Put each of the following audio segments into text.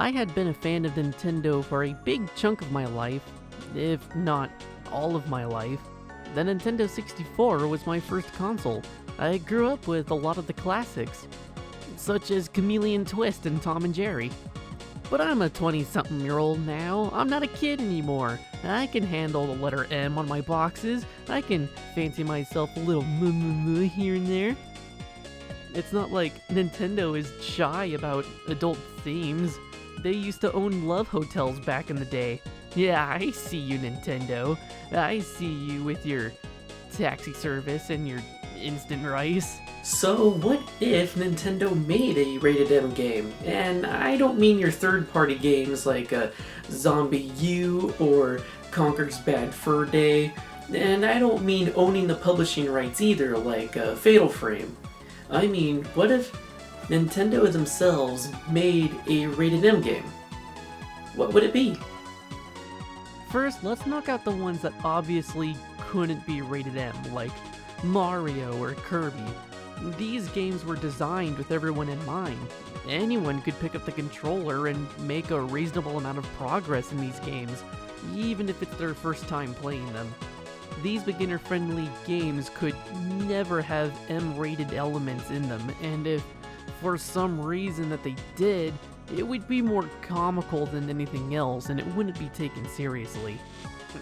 I had been a fan of Nintendo for a big chunk of my life, if not all of my life. The Nintendo 64 was my first console. I grew up with a lot of the classics, such as Chameleon Twist and Tom and Jerry. But I'm a 20-something-year-old now. I'm not a kid anymore. I can handle the letter M on my boxes. I can fancy myself a little moo here and there. It's not like Nintendo is shy about adult themes. They used to own love hotels back in the day. Yeah, I see you, Nintendo. I see you with your taxi service and your instant rice. So what if Nintendo made a rated M game? And I don't mean your third-party games like Zombie U or Conker's Bad Fur Day. And I don't mean owning the publishing rights either, like Fatal Frame. I mean, what if Nintendo themselves made a rated M game? What would it be? First, let's knock out the ones that obviously couldn't be rated M, like Mario or Kirby. These games were designed with everyone in mind. Anyone could pick up the controller and make a reasonable amount of progress in these games, even if it's their first time playing them. These beginner-friendly games could never have M-rated elements in them, and if for some reason that they did, it would be more comical than anything else, and it wouldn't be taken seriously.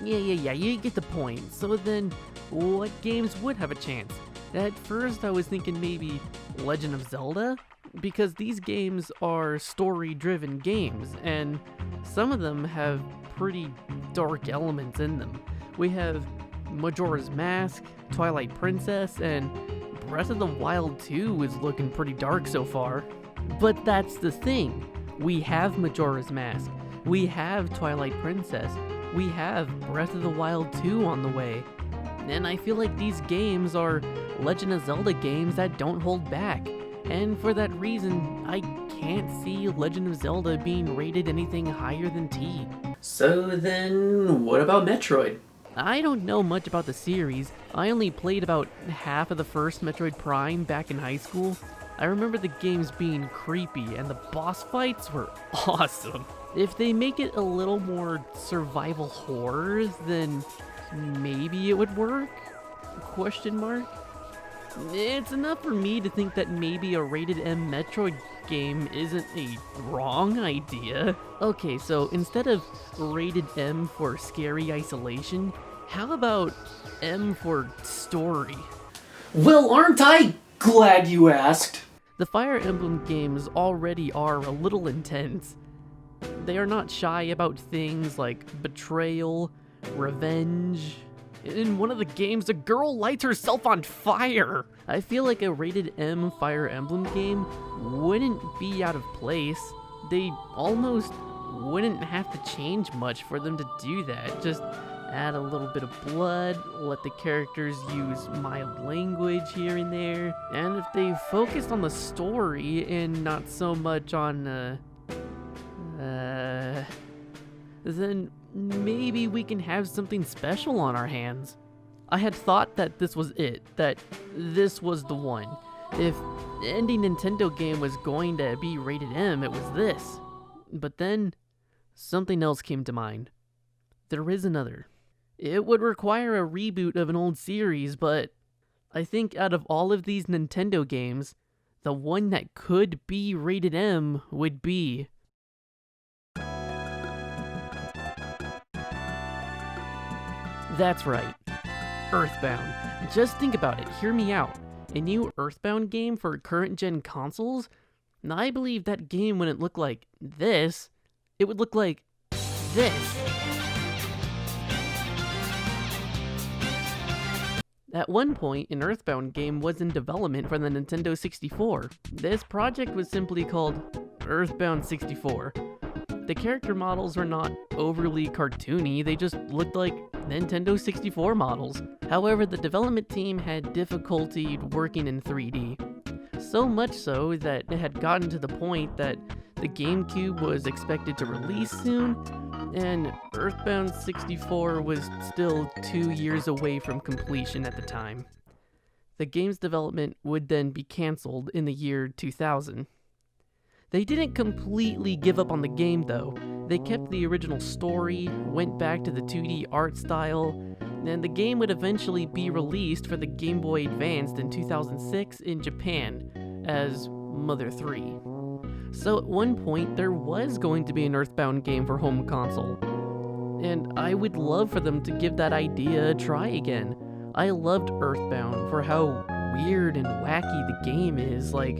Yeah, you get the point. So then, what games would have a chance? At first, I was thinking maybe Legend of Zelda, because these games are story-driven games, and some of them have pretty dark elements in them. We have Majora's Mask, Twilight Princess, and Breath of the Wild 2 is looking pretty dark so far. But that's the thing. We have Majora's Mask, we have Twilight Princess, we have Breath of the Wild 2 on the way. And I feel like these games are Legend of Zelda games that don't hold back. And for that reason, I can't see Legend of Zelda being rated anything higher than T. So then, what about Metroid? I don't know much about the series. I only played about half of the first Metroid Prime back in high school. I remember the games being creepy and the boss fights were awesome. If they make it a little more survival horror, then maybe it would work? Question mark? It's enough for me to think that maybe a rated M Metroid game isn't a wrong idea. Okay, so instead of rated M for scary isolation, how about M for story? Well, aren't I glad you asked? The Fire Emblem games already are a little intense. They are not shy about things like betrayal, revenge. In one of the games, a girl lights herself on fire! I feel like a rated M Fire Emblem game wouldn't be out of place. They almost wouldn't have to change much for them to do that. Just add a little bit of blood, let the characters use mild language here and there, and if they focused on the story and not so much on, then maybe we can have something special on our hands. I had thought that this was it, that this was the one. If any Nintendo game was going to be rated M, it was this. But then, something else came to mind. There is another. It would require a reboot of an old series, but I think out of all of these Nintendo games, the one that could be rated M would be That's right, Earthbound. Just think about it, hear me out. A new Earthbound game for current-gen consoles? I believe that game wouldn't look like this. It would look like this. At one point, an Earthbound game was in development for the Nintendo 64. This project was simply called Earthbound 64. The character models were not overly cartoony, they just looked like Nintendo 64 models. However, the development team had difficulty working in 3D. So much so that it had gotten to the point that the GameCube was expected to release soon, and Earthbound 64 was still 2 years away from completion at the time. The game's development would then be cancelled in the year 2000. They didn't completely give up on the game though. They kept the original story, went back to the 2D art style, and the game would eventually be released for the Game Boy Advance in 2006 in Japan as Mother 3. So at one point, there was going to be an Earthbound game for home console. And I would love for them to give that idea a try again. I loved Earthbound for how weird and wacky the game is, like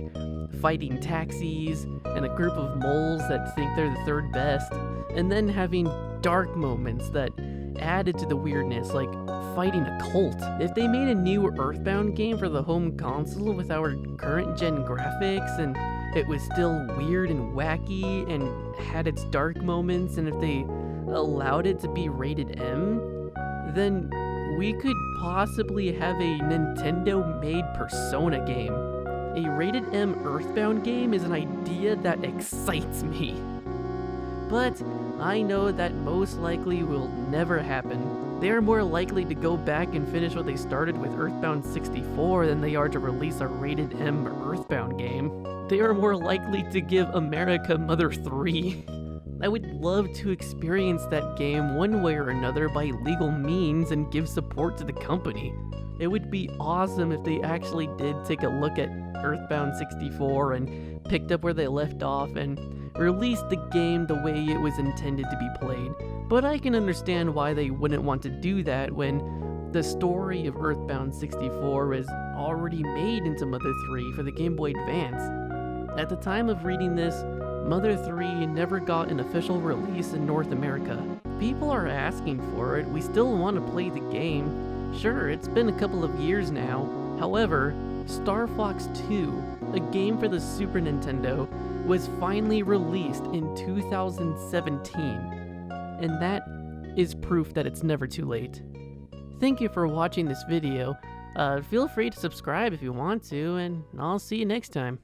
fighting taxis and a group of moles that think they're the third best, and then having dark moments that added to the weirdness, like fighting a cult. If they made a new Earthbound game for the home console with our current gen graphics and it was still weird and wacky and had its dark moments, and if they allowed it to be rated M, then we could possibly have a Nintendo-made Persona game. A rated M Earthbound game is an idea that excites me. But I know that most likely will never happen. They are more likely to go back and finish what they started with Earthbound 64 than they are to release a rated M Earthbound game. They are more likely to give America Mother 3. I would love to experience that game one way or another by legal means and give support to the company. It would be awesome if they actually did take a look at Earthbound 64 and picked up where they left off and released the game the way it was intended to be played. But I can understand why they wouldn't want to do that when the story of Earthbound 64 is already made into Mother 3 for the Game Boy Advance. At the time of reading this, Mother 3 never got an official release in North America. People are asking for it, we still want to play the game. Sure, it's been a couple of years now. However, Star Fox 2, a game for the Super Nintendo, was finally released in 2017. And that is proof that it's never too late. Thank you for watching this video. Feel free to subscribe if you want to, and I'll see you next time.